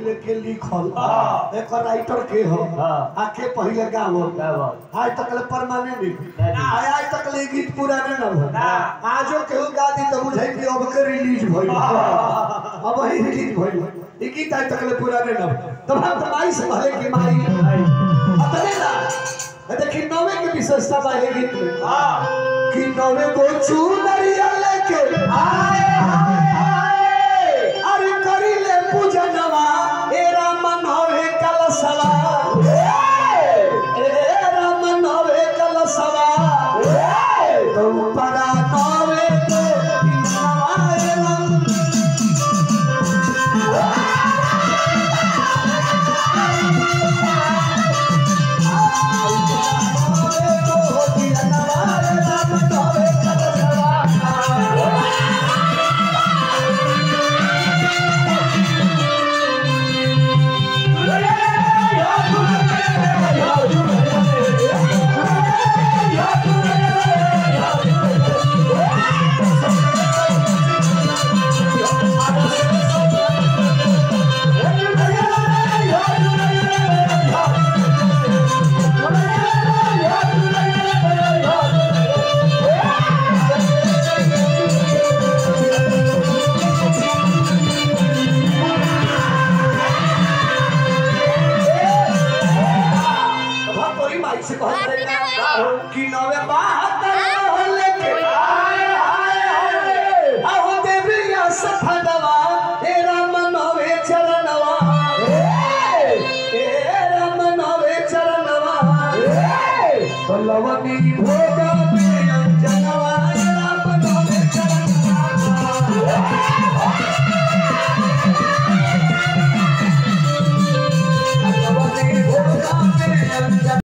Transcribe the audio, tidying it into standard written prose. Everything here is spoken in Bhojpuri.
पहले के लिखल एक राइटर के हो आके पहले गावो आज तक ले परमानेंट नहीं आज तक ले गीत पुराने ना हो आजो केहू गा दी त बुझाई कि अब के रिलीज भइल अब ही रिलीज भइल ई गीत आज तक ले पुराने ना तो हम माई से भले की माई अतने ना देखी नवे के विशेषता बा है गीत में कि नवे को चुनरिया लेके आए अरे करी ले पूजनवा ए राम नवे कलसवा ए राम नवे कलसवा तो परा नवे को नवाए राम कि नवे बात लेके आए आओ देविया सफदवा हे राम नवे चरणवा हे राम नवे चरणवा तो लवनी भोग